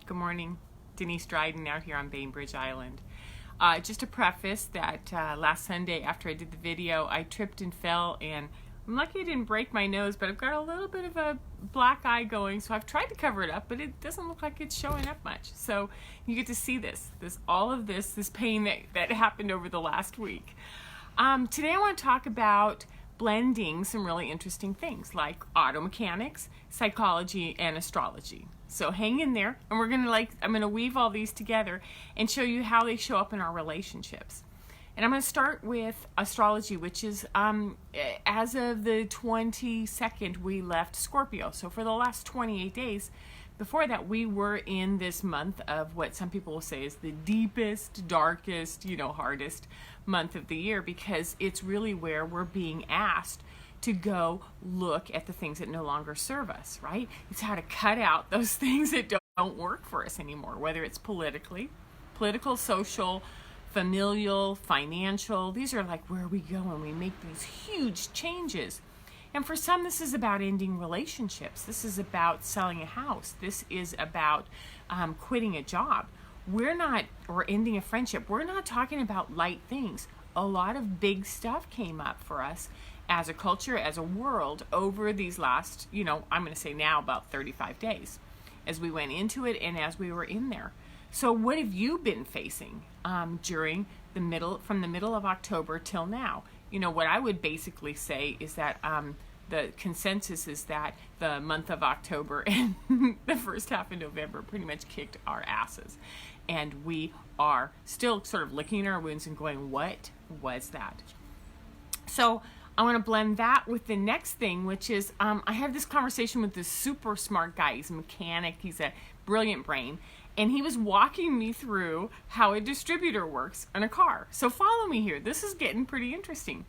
Good morning. Denise Dryden out here on Bainbridge Island. Just to preface that last Sunday after I did the video, I tripped and fell, and I'm lucky I didn't break my nose, but I've got a little bit of a black eye going, so I've tried to cover it up, but it doesn't look like it's showing up much. So you get to see this pain that happened over the last week. Today I want to talk about blending some really interesting things like auto mechanics, psychology, and astrology. So hang in there, and I'm gonna weave all these together and show you how they show up in our relationships. And I'm gonna start with astrology, which is as of the 22nd we left Scorpio. So for the last 28 days before that, we were in this month of what some people will say is the deepest, darkest, hardest month of the year, because it's really where we're being asked to go look at the things that no longer serve us, right? It's how to cut out those things that don't work for us anymore, whether it's political, social, familial, financial. These are like where we go and we make these huge changes. And for some, this is about ending relationships. This is about selling a house. This is about quitting a job. Or ending a friendship. We're not talking about light things. A lot of big stuff came up for us as a culture, as a world, over these last, I'm going to say now about 35 days as we went into it and as we were in there. So what have you been facing from the middle of October till now? What I would basically say is that the consensus is that the month of October and the first half of November pretty much kicked our asses. And we are still sort of licking our wounds and going, what was that? So I want to blend that with the next thing, which is I had this conversation with this super smart guy. He's a mechanic. He's a brilliant brain. And he was walking me through how a distributor works on a car. So follow me here. This is getting pretty interesting.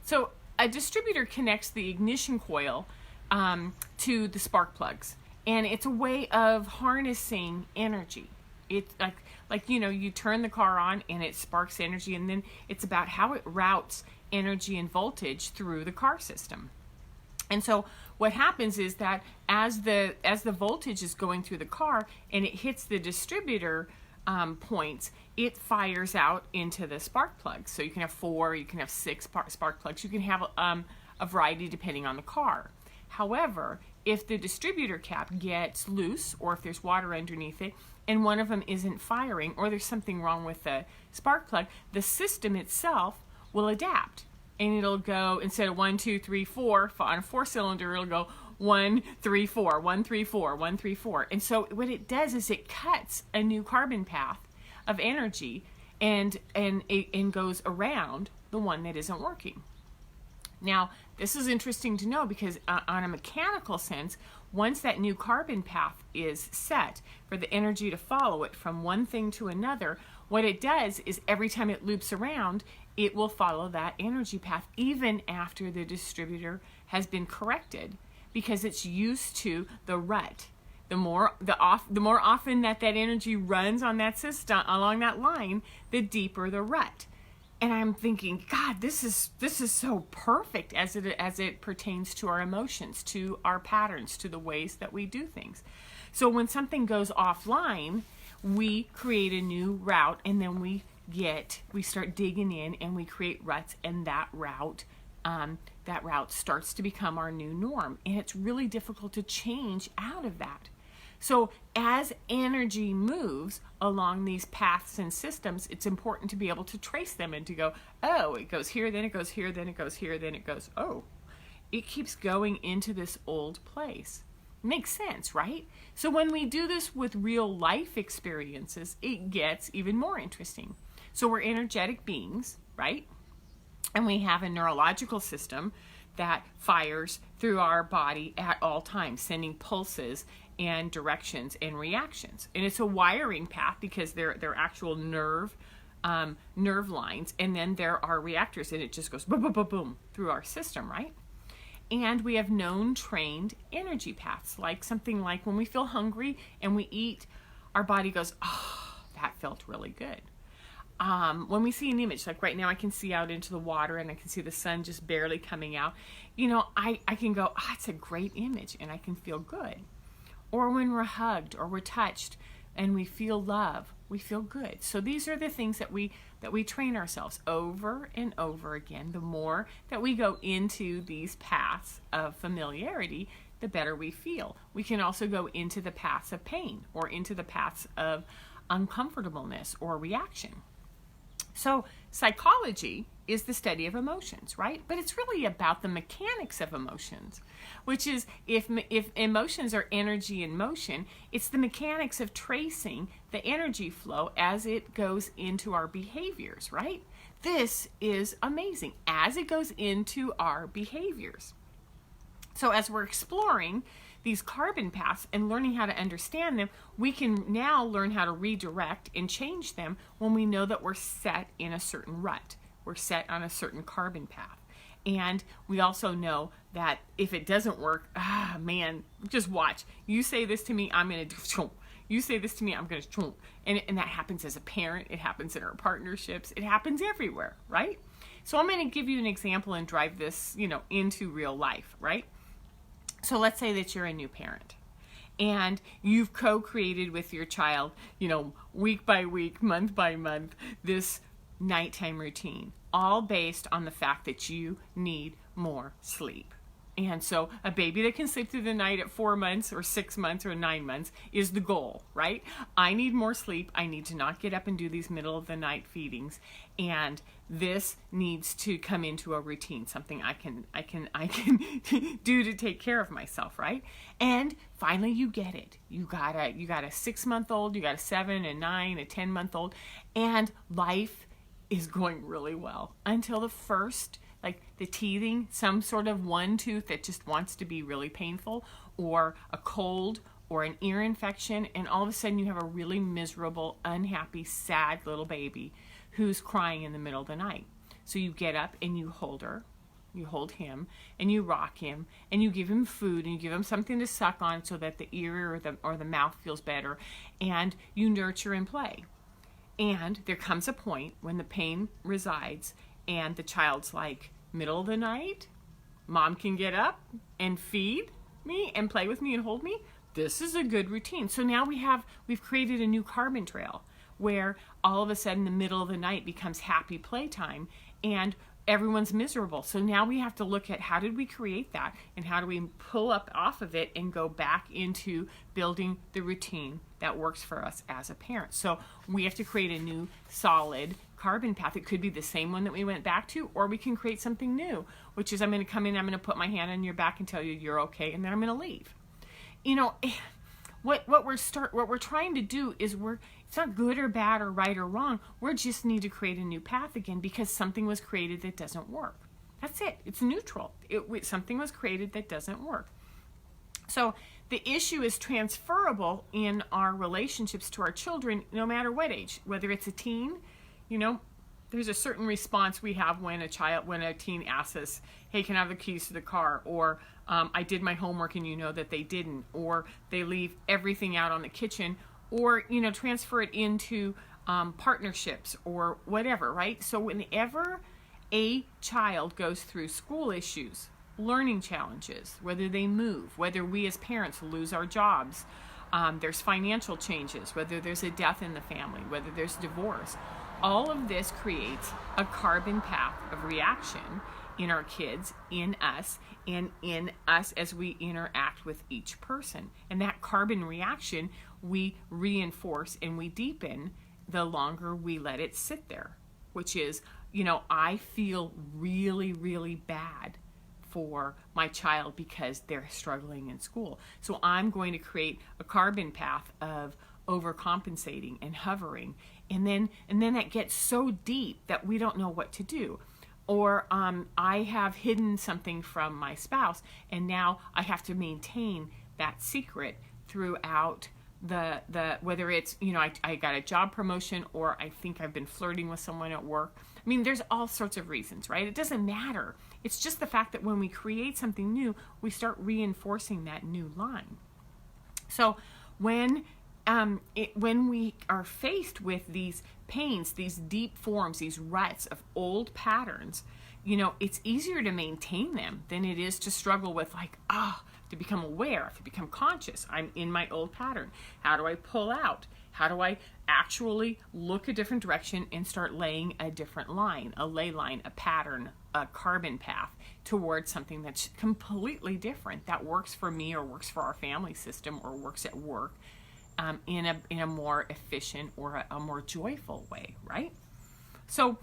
So a distributor connects the ignition coil to the spark plugs. And it's a way of harnessing energy. It's like you turn the car on and it sparks energy, and then it's about how it routes energy and voltage through the car system. And so what happens is that as the voltage is going through the car and it hits the distributor points, it fires out into the spark plugs. So you can have 4, you can have 6 spark plugs. You can have a variety depending on the car. However, if the distributor cap gets loose, or if there's water underneath it and one of them isn't firing, or there's something wrong with the spark plug, the system itself will adapt. And it'll go, instead of 1, 2, 3, 4, on a 4-cylinder, it'll go 1, 3, 4, 1, 3, 4, 1, 3, 4. And so what it does is it cuts a new carbon path of energy and goes around the one that isn't working. Now, this is interesting to know because on a mechanical sense, once that new carbon path is set for the energy to follow it from one thing to another, what it does is every time it loops around, it will follow that energy path even after the distributor has been corrected, because it's used to the rut. The more often that energy runs on that system along that line, the deeper the rut. And I'm thinking, God, this is so perfect as it pertains to our emotions, to our patterns, to the ways that we do things. So when something goes offline, we create a new route, and then we start digging in and we create ruts, and that route starts to become our new norm. And it's really difficult to change out of that. So as energy moves along these paths and systems, it's important to be able to trace them and to go, oh, it goes here, then it goes here, then it goes here, then it goes, oh, it keeps going into this old place. Makes sense, right? So when we do this with real life experiences, it gets even more interesting. So we're energetic beings, right? And we have a neurological system that fires through our body at all times, sending pulses and directions and reactions. And it's a wiring path because they're actual nerve lines, and then there are reactors, and it just goes boom, boom, boom, boom through our system, right? And we have known trained energy paths, like something like when we feel hungry and we eat, our body goes, oh, that felt really good. When we see an image, like right now I can see out into the water and I can see the sun just barely coming out, I can go, it's a great image, and I can feel good. Or when we're hugged or we're touched, and we feel love, we feel good. So these are the things that we train ourselves over and over again. The more that we go into these paths of familiarity, the better we feel. We can also go into the paths of pain or into the paths of uncomfortableness or reaction. So psychology is the study of emotions, right? But it's really about the mechanics of emotions, which is if emotions are energy in motion, it's the mechanics of tracing the energy flow as it goes into our behaviors, right? This is amazing as it goes into our behaviors. So as we're exploring these carbon paths and learning how to understand them, we can now learn how to redirect and change them when we know that we're set in a certain rut. We're set on a certain carbon path. And we also know that if it doesn't work, man, just watch. You say this to me, I'm going to do. You say this to me, I'm going to. And that happens as a parent. It happens in our partnerships. It happens everywhere, right? So I'm going to give you an example and drive this, into real life, right? So let's say that you're a new parent and you've co-created with your child, week by week, month by month, this nighttime routine, all based on the fact that you need more sleep. And so a baby that can sleep through the night at 4 months or 6 months or 9 months is the goal, right? I need more sleep. I need to not get up and do these middle of the night feedings. And this needs to come into a routine, something I can do to take care of myself, right? And finally you get it. You got a 6-month-old, you got a 7, a 9, a 10-month-old, and life is going really well until the first, like the teething, some sort of one tooth that just wants to be really painful, or a cold or an ear infection, and all of a sudden you have a really miserable, unhappy, sad little baby who's crying in the middle of the night. So you get up and you hold her, you hold him, and you rock him, and you give him food, and you give him something to suck on so that the ear or the mouth feels better, and you nurture and play. And there comes a point when the pain resides and the child's like, middle of the night, mom can get up and feed me and play with me and hold me. This is a good routine. So now we've created a new carbon trail where all of a sudden the middle of the night becomes happy playtime and everyone's miserable. So now we have to look at how did we create that and how do we pull up off of it and go back into building the routine that works for us as a parent. So we have to create a new solid carbon path. It could be the same one that we went back to, or we can create something new, which is I'm going to come in, I'm going to put my hand on your back and tell you you're okay, and then I'm going to leave. What we're trying to do is it's not good or bad or right or wrong. We just need to create a new path again because something was created that doesn't work. That's it. It's neutral. Something was created that doesn't work. So the issue is transferable in our relationships to our children, no matter what age, whether it's a teen. There's a certain response we have when a teen asks us, hey, can I have the keys to the car? Or I did my homework and you know that they didn't. Or they leave everything out on the kitchen. Or, transfer it into partnerships or whatever, right? So whenever a child goes through school issues, learning challenges, whether they move, whether we as parents lose our jobs, there's financial changes, whether there's a death in the family, whether there's divorce, all of this creates a carbon path of reaction in our kids, in us, and in us as we interact with each person. And that carbon reaction we reinforce and we deepen the longer we let it sit there, which is, I feel really, really bad for my child because they're struggling in school. So I'm going to create a carbon path of overcompensating and hovering. And then that gets so deep that we don't know what to do. Or I have hidden something from my spouse and now I have to maintain that secret throughout the whether it's, I got a job promotion or I think I've been flirting with someone at work. I mean, there's all sorts of reasons, right? It doesn't matter. It's just the fact that when we create something new, we start reinforcing that new line. So when we are faced with these pains, these deep forms, these ruts of old patterns, it's easier to maintain them than it is to struggle with to become aware, to become conscious. I'm in my old pattern. How do I pull out? How do I actually look a different direction and start laying a different line, a ley line, a pattern, a carbon path towards something that's completely different, that works for me or works for our family system or works at work in a more efficient or a more joyful way, right? So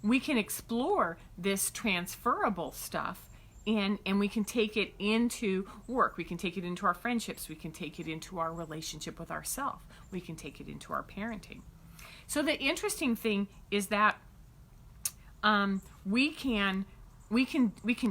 we can explore this transferable stuff, and we can take it into work. We can take it into our friendships. We can take it into our relationship with ourselves. We can take it into our parenting. So the interesting thing is that we can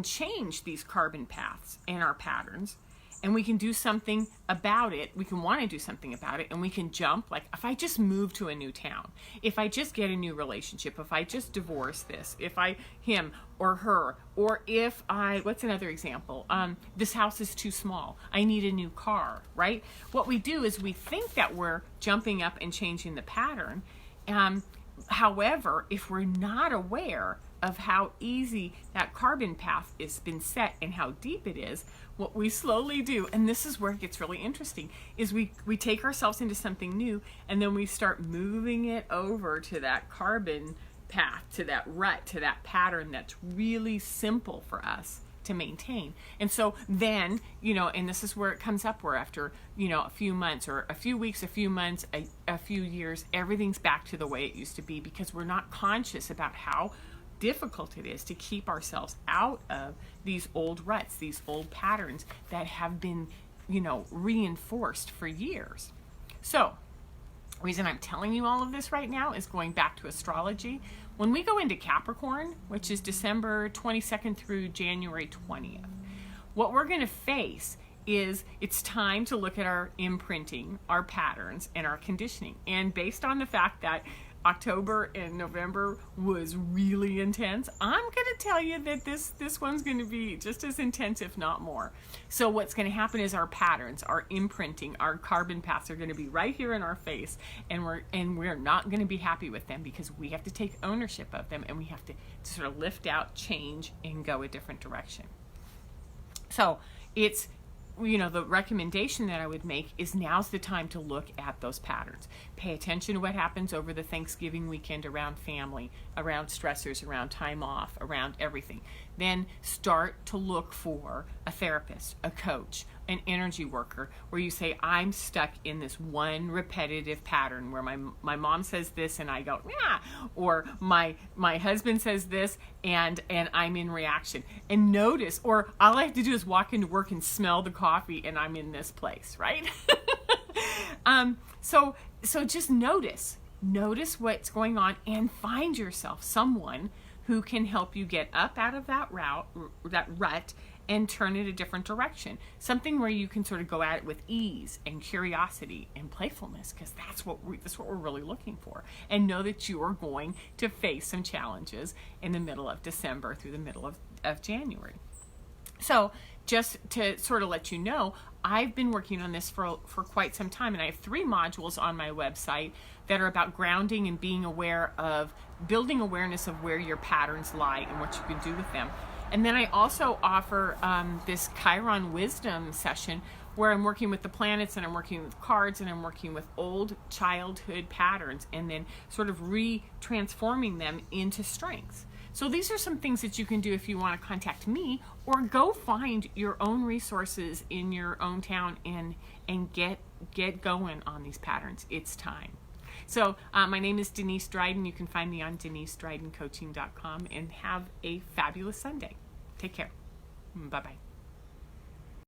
change these carbon paths and our patterns, and we can do something about it. We can want to do something about it, and we can jump. Like, if I just move to a new town, if I just get a new relationship, if I just divorce this, if him or her, or if what's another example? This house is too small. I need a new car, right? What we do is we think that we're jumping up and changing the pattern. However, if we're not aware of how easy that carbon path has been set and how deep it is, what we slowly do, and this is where it gets really interesting, is we take ourselves into something new, and then we start moving it over to that carbon path, to that rut, to that pattern that's really simple for us to maintain. And so then, and this is where it comes up, where after, a few months or a few weeks, a few months, a few years, everything's back to the way it used to be, because we're not conscious about how difficult it is to keep ourselves out of these old ruts, these old patterns that have been, reinforced for years. So, the reason I'm telling you all of this right now is going back to astrology. When we go into Capricorn, which is December 22nd through January 20th, what we're going to face is it's time to look at our imprinting, our patterns, and our conditioning. And based on the fact that October and November was really intense, I'm going to tell you that this one's going to be just as intense, if not more. So what's going to happen is our patterns, our imprinting, our carbon paths are going to be right here in our face, and we're not going to be happy with them, because we have to take ownership of them, and we have to sort of lift out, change, and go a different direction. So it's, the recommendation that I would make is now's the time to look at those patterns. Pay attention to what happens over the Thanksgiving weekend around family, around stressors, around time off, around everything. Then start to look for a therapist, a coach, an energy worker, where you say, I'm stuck in this one repetitive pattern where my mom says this and I go, yeah, or my husband says this and I'm in reaction. And notice, or all I have to do is walk into work and smell the coffee and I'm in this place, right? So just notice what's going on, and find yourself someone who can help you get up out of that rut and turn it a different direction. Something where you can sort of go at it with ease and curiosity and playfulness, because that's what we're really looking for. And know that you are going to face some challenges in the middle of December through the middle of January. So just to sort of let you know, I've been working on this for quite some time, and I have 3 modules on my website that are about grounding and being aware of, building awareness of where your patterns lie and what you can do with them. And then I also offer this Chiron Wisdom session, where I'm working with the planets, and I'm working with cards, and I'm working with old childhood patterns, and then sort of transforming them into strengths. So these are some things that you can do if you want to contact me, or go find your own resources in your own town and get going on these patterns. It's time. So my name is Denise Dryden. You can find me on DeniseDrydenCoaching.com, and have a fabulous Sunday. Take care. Bye-bye.